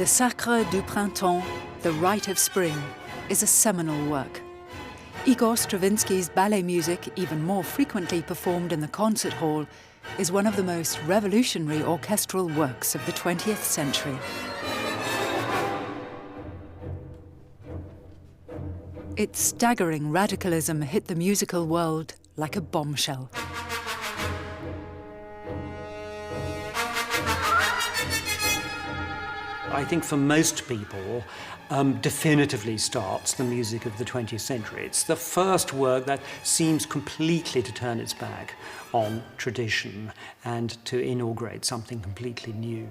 The Sacre du Printemps, The Rite of Spring, is a seminal work. Igor Stravinsky's ballet music, even more frequently performed in the concert hall, is one of the most revolutionary orchestral works of the 20th century. Its staggering radicalism hit the musical world like a bombshell. I think for most people, definitively starts the music of the 20th century. It's the first work that seems completely to turn its back on tradition and to inaugurate something completely new.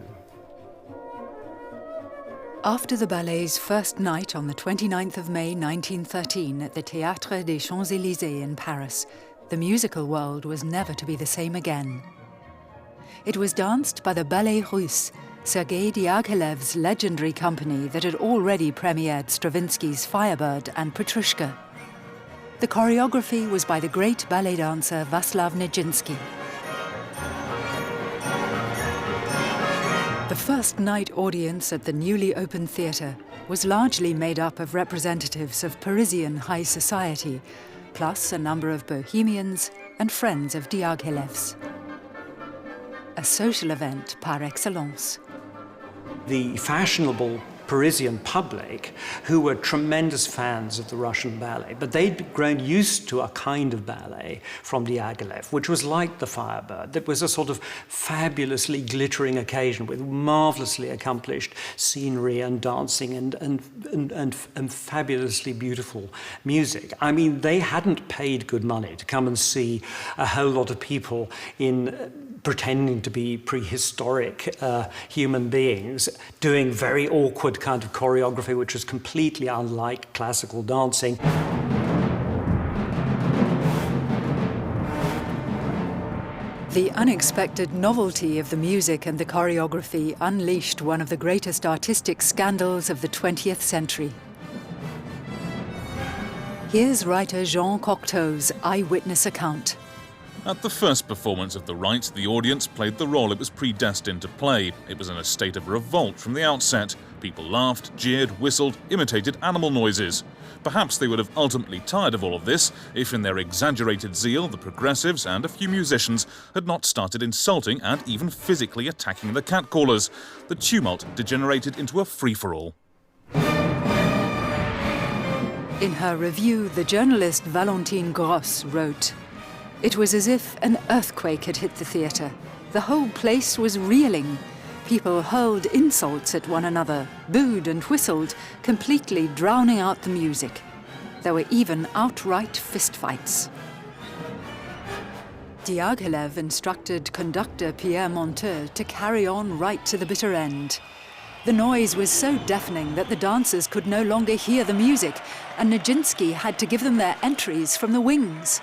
After the ballet's first night on the 29th of May 1913 at the Théâtre des Champs-Élysées in Paris, the musical world was never to be the same again. It was danced by the Ballet Russe, Sergei Diaghilev's legendary company that had already premiered Stravinsky's Firebird and Petrushka. The choreography was by the great ballet dancer Václav Nijinsky. The first night audience at the newly opened theatre was largely made up of representatives of Parisian high society, plus a number of bohemians and friends of Diaghilev's. A social event par excellence. The fashionable Parisian public, who were tremendous fans of the Russian ballet, but they'd grown used to a kind of ballet from Diaghilev, which was like the Firebird. That was a sort of fabulously glittering occasion with marvelously accomplished scenery and dancing and fabulously beautiful music. I mean, they hadn't paid good money to come and see a whole lot of people in pretending to be prehistoric human beings, doing very awkward kind of choreography, which was completely unlike classical dancing. The unexpected novelty of the music and the choreography unleashed one of the greatest artistic scandals of the 20th century. Here's writer Jean Cocteau's eyewitness account. At the first performance of The Rite, the audience played the role it was predestined to play. It was in a state of revolt from the outset. People laughed, jeered, whistled, imitated animal noises. Perhaps they would have ultimately tired of all of this if, in their exaggerated zeal, the progressives and a few musicians had not started insulting and even physically attacking the catcallers. The tumult degenerated into a free-for-all. In her review, the journalist Valentine Gross wrote, "It was as if an earthquake had hit the theatre. The whole place was reeling. People hurled insults at one another, booed and whistled, completely drowning out the music. There were even outright fistfights." Diaghilev instructed conductor Pierre Monteux to carry on right to the bitter end. The noise was so deafening that the dancers could no longer hear the music, and Nijinsky had to give them their entries from the wings.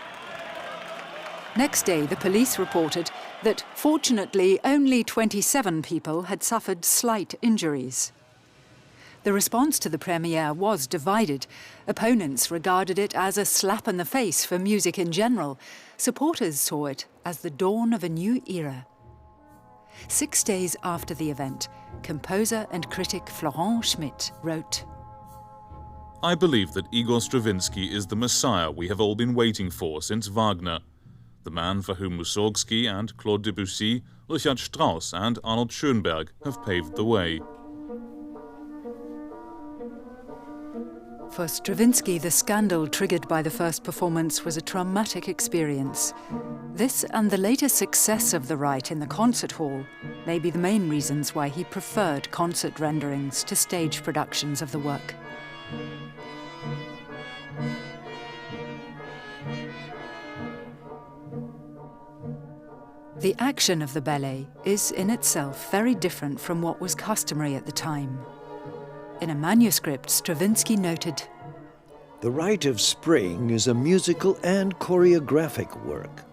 Next day, the police reported that, fortunately, only 27 people had suffered slight injuries. The response to the premiere was divided. Opponents regarded it as a slap in the face for music in general. Supporters saw it as the dawn of a new era. 6 days after the event, composer and critic Florent Schmitt wrote, "I believe that Igor Stravinsky is the messiah we have all been waiting for since Wagner. The man for whom Mussorgsky and Claude Debussy, Richard Strauss and Arnold Schoenberg have paved the way." For Stravinsky, the scandal triggered by the first performance was a traumatic experience. This and the later success of The Rite in the concert hall may be the main reasons why he preferred concert renderings to stage productions of the work. The action of the ballet is in itself very different from what was customary at the time. In a manuscript, Stravinsky noted, "The Rite of Spring is a musical and choreographic work.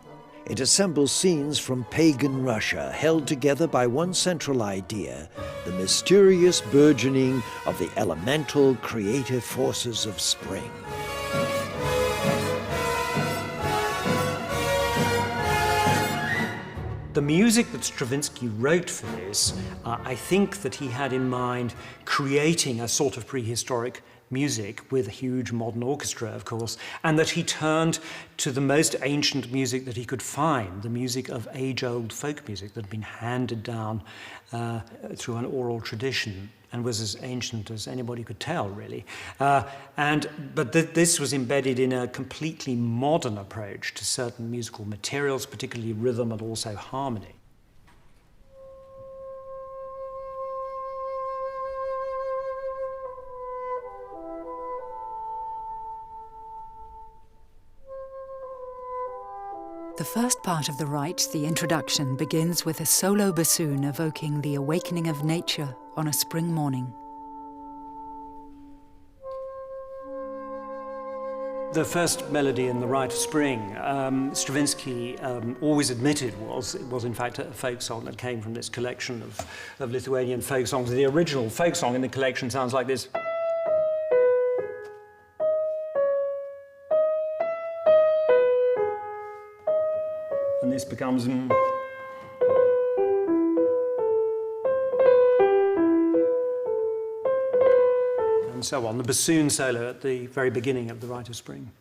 It assembles scenes from pagan Russia held together by one central idea, the mysterious burgeoning of the elemental creative forces of spring." The music that Stravinsky wrote for this, I think that he had in mind creating a sort of prehistoric music with a huge modern orchestra, of course, and that he turned to the most ancient music that he could find, the music of age-old folk music that had been handed down through an oral tradition and was as ancient as anybody could tell, really. But this was embedded in a completely modern approach to certain musical materials, particularly rhythm and also harmony. The first part of the rite, the introduction, begins with a solo bassoon evoking the awakening of nature on a spring morning. The first melody in the Rite of Spring, Stravinsky always admitted was in fact a folk song that came from this collection of Lithuanian folk songs. The original folk song in the collection sounds like this. And this becomes and so on. The bassoon solo at the very beginning of the Rite of Spring.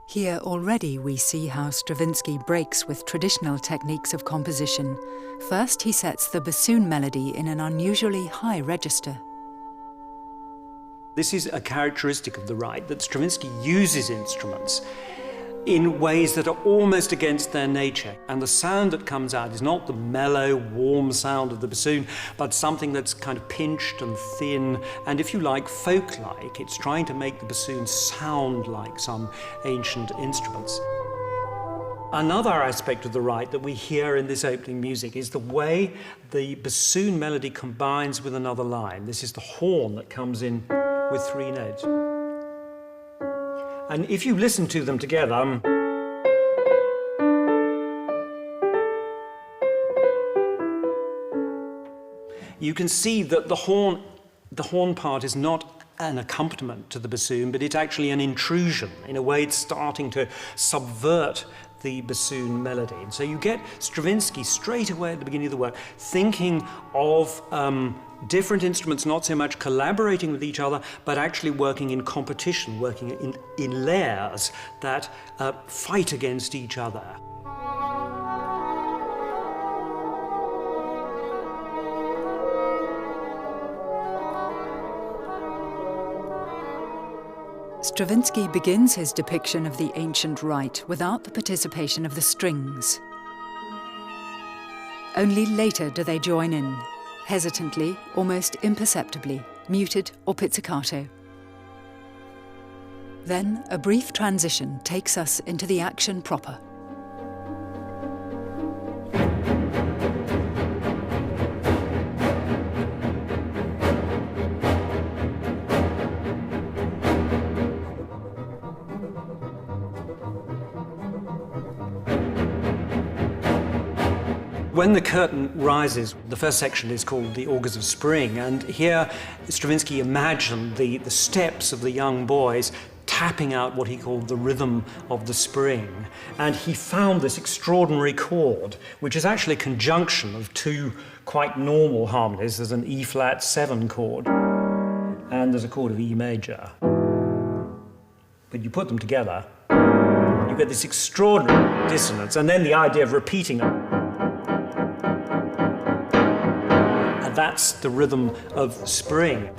Here already we see how Stravinsky breaks with traditional techniques of composition. First, he sets the bassoon melody in an unusually high register. This is a characteristic of the Rite, that Stravinsky uses instruments in ways that are almost against their nature. And the sound that comes out is not the mellow, warm sound of the bassoon, but something that's kind of pinched and thin, and if you like, folk-like. It's trying to make the bassoon sound like some ancient instruments. Another aspect of the Rite that we hear in this opening music is the way the bassoon melody combines with another line. This is the horn that comes in with 3 notes. And if you listen to them together, you can see that the horn part is not an accompaniment to the bassoon, but it's actually an intrusion. In a way, it's starting to subvert the bassoon melody. And so you get Stravinsky straight away at the beginning of the work thinking of different instruments not so much collaborating with each other, but actually working in competition, working in layers that fight against each other. Stravinsky begins his depiction of the ancient rite without the participation of the strings. Only later do they join in, hesitantly, almost imperceptibly, muted or pizzicato. Then a brief transition takes us into the action proper. When the curtain rises, the first section is called the Augurs of Spring, and here Stravinsky imagined the steps of the young boys tapping out what he called the rhythm of the spring. And he found this extraordinary chord, which is actually a conjunction of 2 quite normal harmonies. There's an E-flat 7 chord, and there's a chord of E major. But you put them together, you get this extraordinary dissonance, and then the idea of repeating them. That's the rhythm of spring.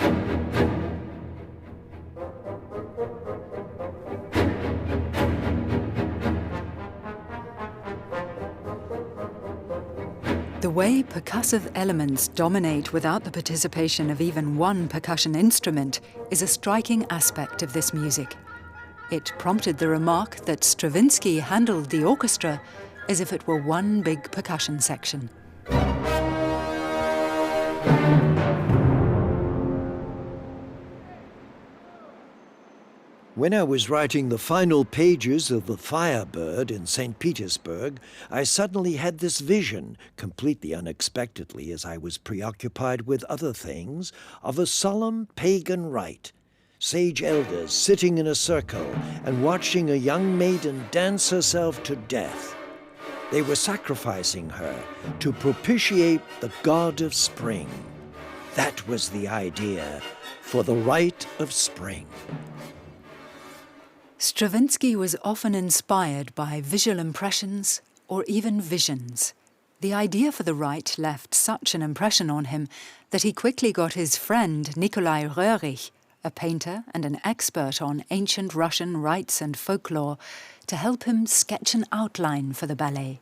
The way percussive elements dominate without the participation of even one percussion instrument is a striking aspect of this music. It prompted the remark that Stravinsky handled the orchestra as if it were one big percussion section. When I was writing the final pages of The Firebird in St. Petersburg, I suddenly had this vision, completely unexpectedly as I was preoccupied with other things, of a solemn pagan rite. Sage elders sitting in a circle and watching a young maiden dance herself to death. They were sacrificing her to propitiate the god of spring. That was the idea for the rite of spring. Stravinsky was often inspired by visual impressions or even visions. The idea for the rite left such an impression on him that he quickly got his friend Nikolai Röhrich, a painter and an expert on ancient Russian rites and folklore, to help him sketch an outline for the ballet.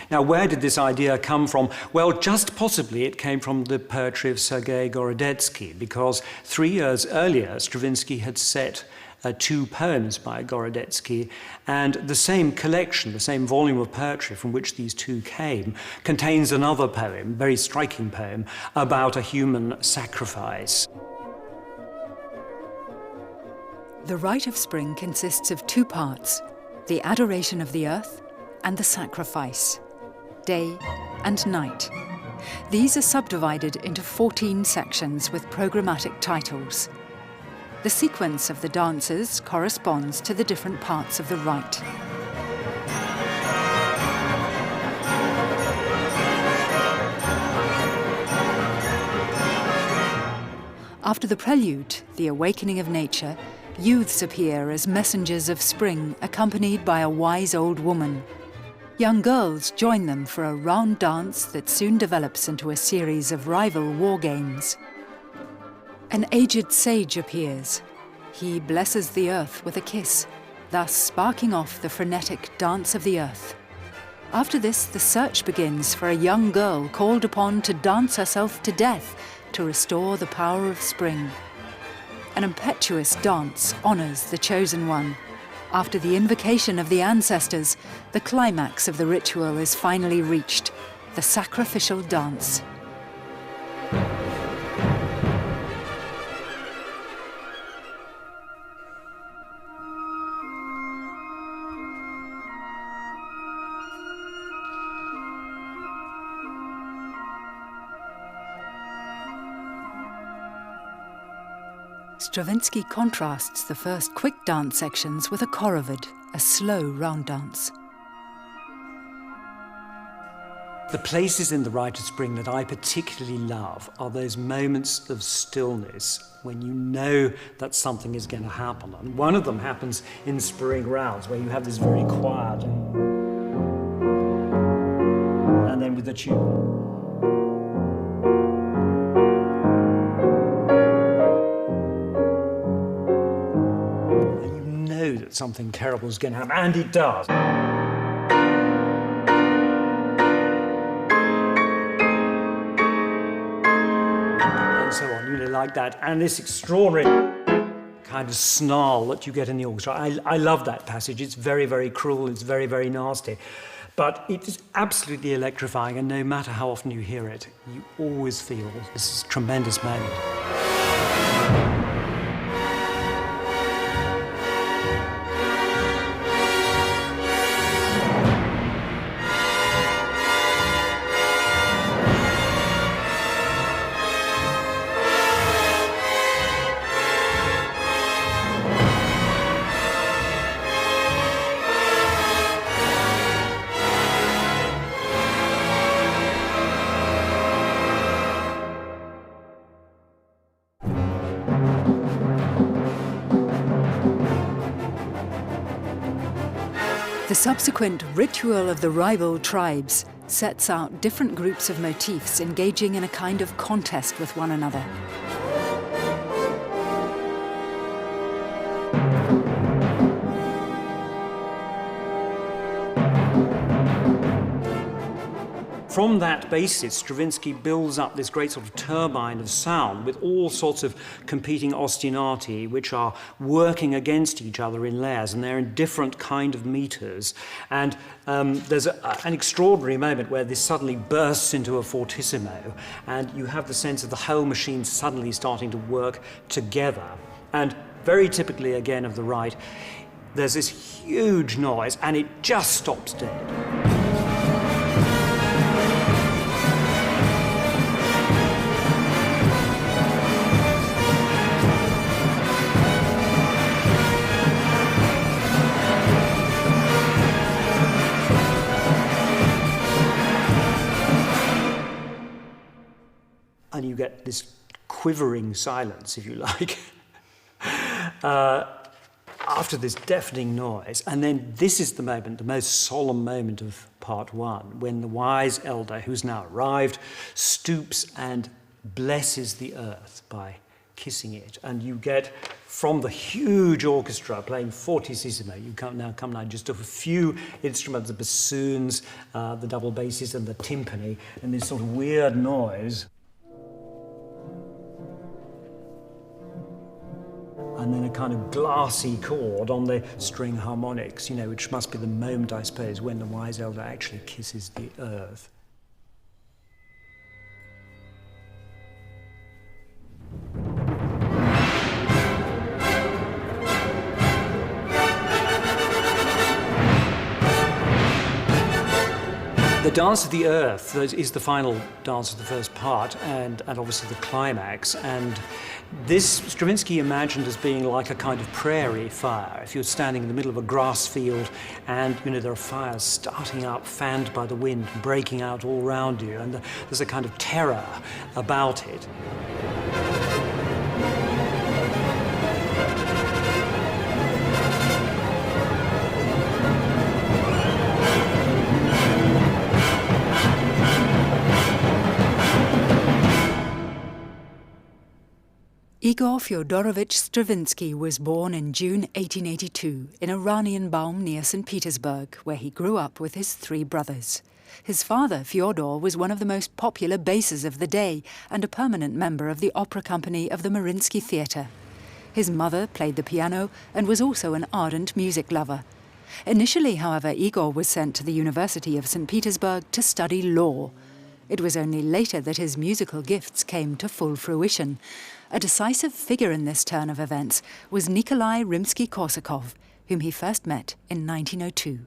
Now, where did this idea come from? Well, just possibly it came from the poetry of Sergei Gorodetsky, because 3 years earlier, Stravinsky had set 2 poems by Gorodetsky, and the same collection, the same volume of poetry from which these 2 came, contains another poem, very striking poem, about a human sacrifice. The Rite of Spring consists of 2 parts, the Adoration of the Earth and the Sacrifice, day and night. These are subdivided into 14 sections with programmatic titles. The sequence of the dances corresponds to the different parts of the rite. After the prelude, the awakening of nature, youths appear as messengers of spring, accompanied by a wise old woman. Young girls join them for a round dance that soon develops into a series of rival war games. An aged sage appears. He blesses the earth with a kiss, thus sparking off the frenetic dance of the earth. After this, the search begins for a young girl called upon to dance herself to death to restore the power of spring. An impetuous dance honors the chosen one. After the invocation of the ancestors, the climax of the ritual is finally reached, the Sacrificial Dance. Stravinsky contrasts the first quick dance sections with a choravid, a slow round dance. The places in the Rite of Spring that I particularly love are those moments of stillness when you know that something is going to happen. And one of them happens in Spring Rounds, where you have this very quiet, and then with the tune. That something terrible is going to happen, and it does. And so on, like that. And this extraordinary kind of snarl that you get in the orchestra. I love that passage. It's very, very cruel. It's very, very nasty. But it is absolutely electrifying, and no matter how often you hear it, you always feel this is a tremendous moment. The subsequent ritual of the rival tribes sets out different groups of motifs engaging in a kind of contest with one another. From that basis, Stravinsky builds up this great sort of turbine of sound with all sorts of competing ostinati which are working against each other in layers, and they're in different kind of meters. And there's an extraordinary moment where this suddenly bursts into a fortissimo, and you have the sense of the whole machine suddenly starting to work together. And very typically again of the right, there's this huge noise and it just stops dead. And you get this quivering silence, if you like, after this deafening noise. And then this is the moment, the most solemn moment of part one, when the wise elder, who's now arrived, stoops and blesses the earth by kissing it. And you get, from the huge orchestra playing fortissimo, you come now just to a few instruments, the bassoons, the double basses and the timpani, and this sort of weird noise. And then a kind of glassy chord on the string harmonics, which must be the moment, I suppose, when the wise elder actually kisses the earth. The Dance of the Earth is the final dance of the first part, and obviously the climax. And this Stravinsky imagined as being like a kind of prairie fire. If you're standing in the middle of a grass field and there are fires starting up, fanned by the wind, breaking out all around you, and there's a kind of terror about it. Igor Fyodorovich Stravinsky was born in June 1882 in Oranienbaum near St. Petersburg, where he grew up with his three brothers. His father, Fyodor, was one of the most popular basses of the day and a permanent member of the opera company of the Mariinsky Theatre. His mother played the piano and was also an ardent music lover. Initially, however, Igor was sent to the University of St. Petersburg to study law. It was only later that his musical gifts came to full fruition. A decisive figure in this turn of events was Nikolai Rimsky-Korsakov, whom he first met in 1902.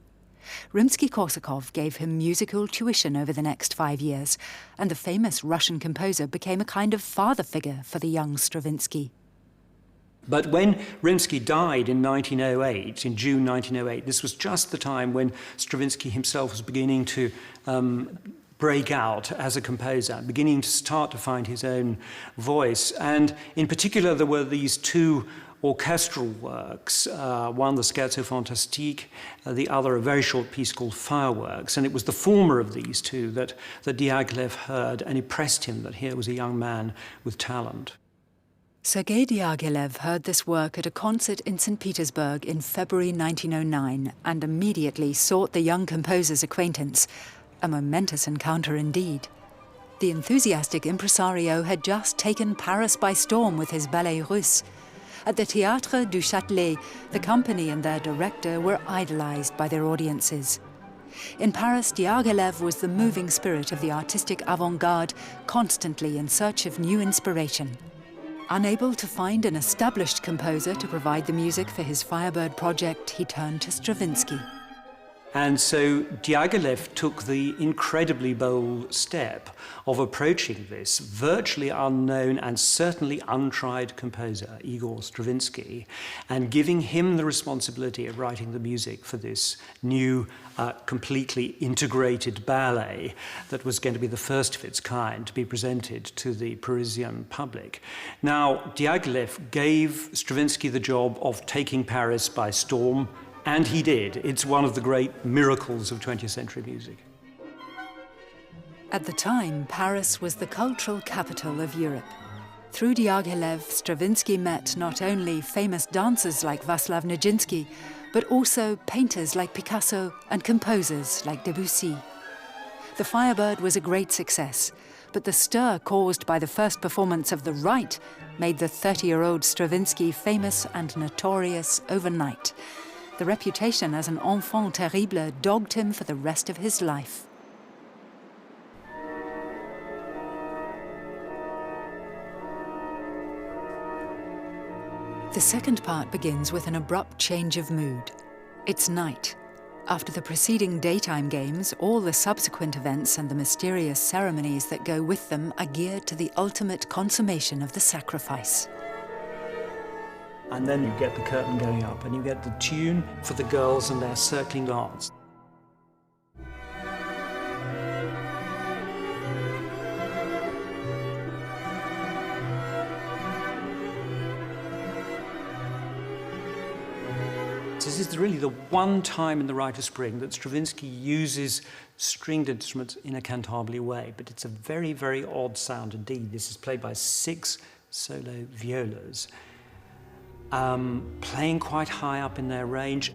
Rimsky-Korsakov gave him musical tuition over the next 5 years, and the famous Russian composer became a kind of father figure for the young Stravinsky. But when Rimsky died in 1908, in June 1908, this was just the time when Stravinsky himself was beginning to break out as a composer, beginning to start to find his own voice. And in particular, there were these two orchestral works, one the Scherzo Fantastique, the other a very short piece called Fireworks. And it was the former of these two that Diaghilev heard and impressed him that here was a young man with talent. Sergei Diaghilev heard this work at a concert in St. Petersburg in February 1909 and immediately sought the young composer's acquaintance. A momentous encounter indeed. The enthusiastic impresario had just taken Paris by storm with his ballet russe. At the Théâtre du Châtelet, the company and their director were idolized by their audiences. In Paris, Diaghilev was the moving spirit of the artistic avant-garde, constantly in search of new inspiration. Unable to find an established composer to provide the music for his Firebird project, he turned to Stravinsky. And so Diaghilev took the incredibly bold step of approaching this virtually unknown and certainly untried composer, Igor Stravinsky, and giving him the responsibility of writing the music for this new, completely integrated ballet that was going to be the first of its kind to be presented to the Parisian public. Now, Diaghilev gave Stravinsky the job of taking Paris by storm, and he did. It's one of the great miracles of 20th century music. At the time, Paris was the cultural capital of Europe. Through Diaghilev, Stravinsky met not only famous dancers like Václav Nijinsky, but also painters like Picasso and composers like Debussy. The Firebird was a great success, but the stir caused by the first performance of The Right made the 30-year-old Stravinsky famous and notorious overnight. The reputation as an enfant terrible dogged him for the rest of his life. The second part begins with an abrupt change of mood. It's night. After the preceding daytime games, all the subsequent events and the mysterious ceremonies that go with them are geared to the ultimate consummation of the sacrifice. And then you get the curtain going up and you get the tune for the girls and their circling dance. This is really the one time in the Rite of Spring that Stravinsky uses stringed instruments in a cantabile way, but it's a very, very odd sound indeed. This is played by 6 solo violas, playing quite high up in their range.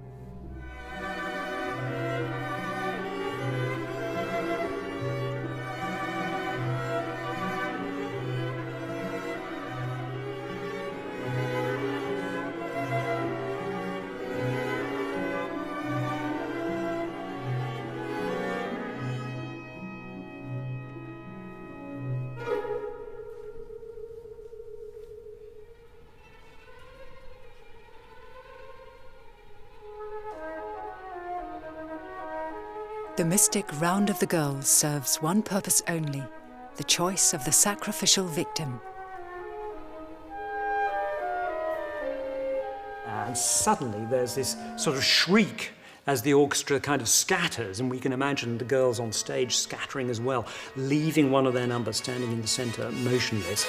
The mystic round of the girls serves one purpose only, the choice of the sacrificial victim. And suddenly there's this sort of shriek as the orchestra kind of scatters, and we can imagine the girls on stage scattering as well, leaving one of their numbers standing in the center, motionless.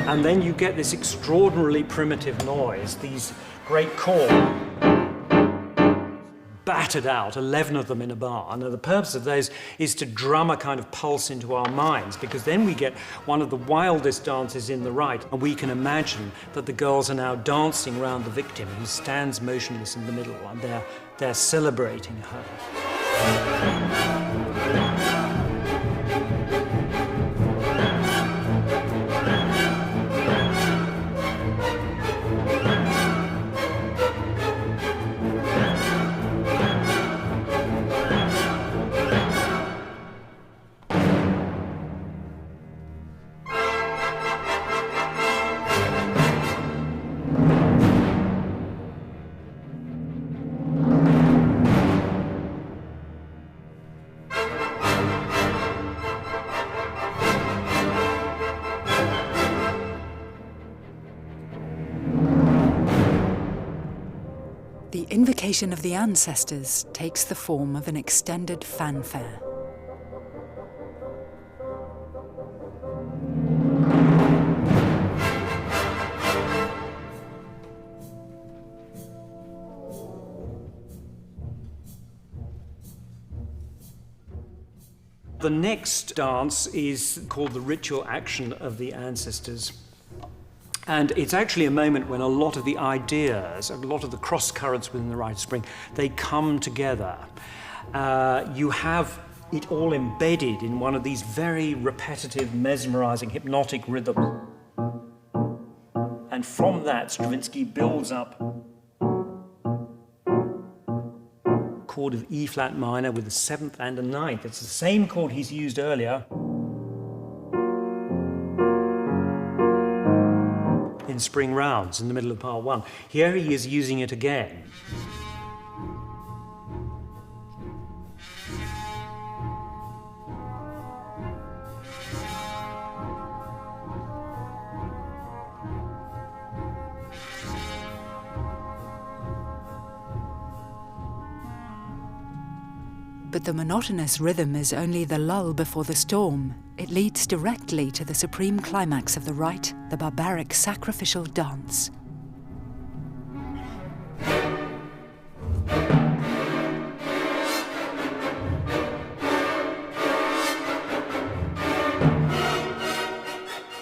And then you get this extraordinarily primitive noise, these great chords battered out, 11 of them in a bar. And the purpose of those is to drum a kind of pulse into our minds, because then we get one of the wildest dances in the rite, and we can imagine that the girls are now dancing around the victim who stands motionless in the middle, and they're celebrating her. The invocation of the ancestors takes the form of an extended fanfare. The next dance is called the ritual action of the ancestors. And it's actually a moment when a lot of the ideas, a lot of the cross currents within the Rite of Spring, they come together. You have it all embedded in one of these very repetitive, mesmerizing, hypnotic rhythms. And from that, Stravinsky builds up a chord of E flat minor with a 7th and a 9th. It's the same chord he's used earlier in Spring Rounds in the middle of part 1. Here he is using it again. But the monotonous rhythm is only the lull before the storm. It leads directly to the supreme climax of the rite, the barbaric sacrificial dance.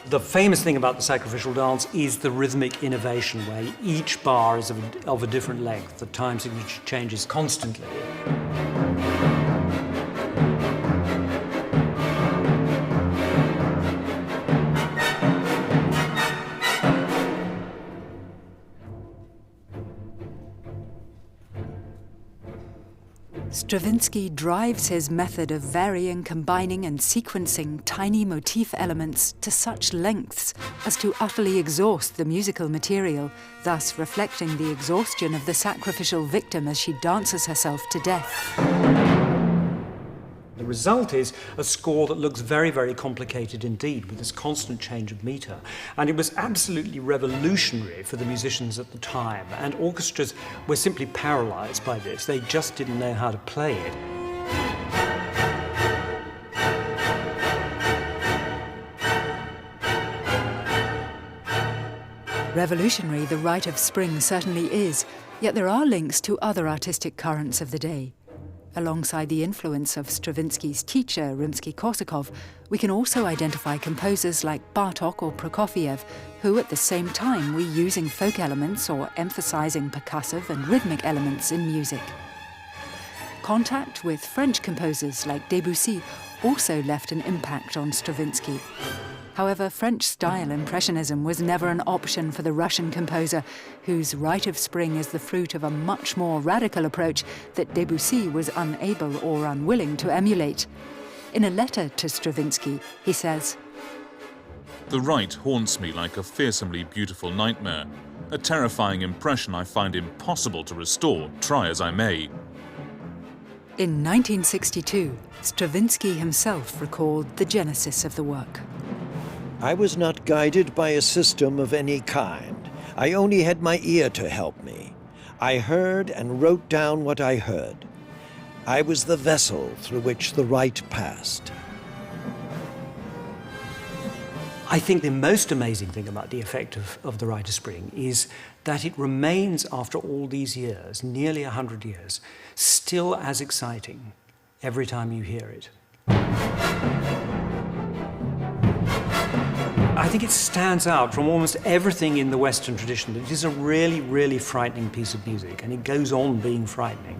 The famous thing about the sacrificial dance is the rhythmic innovation, where each bar is of a different length. The time signature changes constantly. Stravinsky drives his method of varying, combining and sequencing tiny motif elements to such lengths as to utterly exhaust the musical material, thus reflecting the exhaustion of the sacrificial victim as she dances herself to death. The result is a score that looks very, very complicated indeed, with this constant change of meter. And it was absolutely revolutionary for the musicians at the time, and orchestras were simply paralyzed by this. They just didn't know how to play it. Revolutionary the Rite of Spring certainly is, yet there are links to other artistic currents of the day. Alongside the influence of Stravinsky's teacher, Rimsky-Korsakov, we can also identify composers like Bartók or Prokofiev, who at the same time were using folk elements or emphasizing percussive and rhythmic elements in music. Contact with French composers like Debussy also left an impact on Stravinsky. However, French-style Impressionism was never an option for the Russian composer, whose Rite of Spring is the fruit of a much more radical approach that Debussy was unable or unwilling to emulate. In a letter to Stravinsky, he says, "The rite haunts me like a fearsomely beautiful nightmare, a terrifying impression I find impossible to restore, try as I may." In 1962, Stravinsky himself recalled the genesis of the work. I was not guided by a system of any kind. I only had my ear to help me. I heard and wrote down what I heard. I was the vessel through which the rite passed. I think the most amazing thing about the effect of the Rite of Spring is that it remains, after all these years, nearly 100 years, still as exciting every time you hear it. I think it stands out from almost everything in the Western tradition that it is a really, really frightening piece of music, and it goes on being frightening.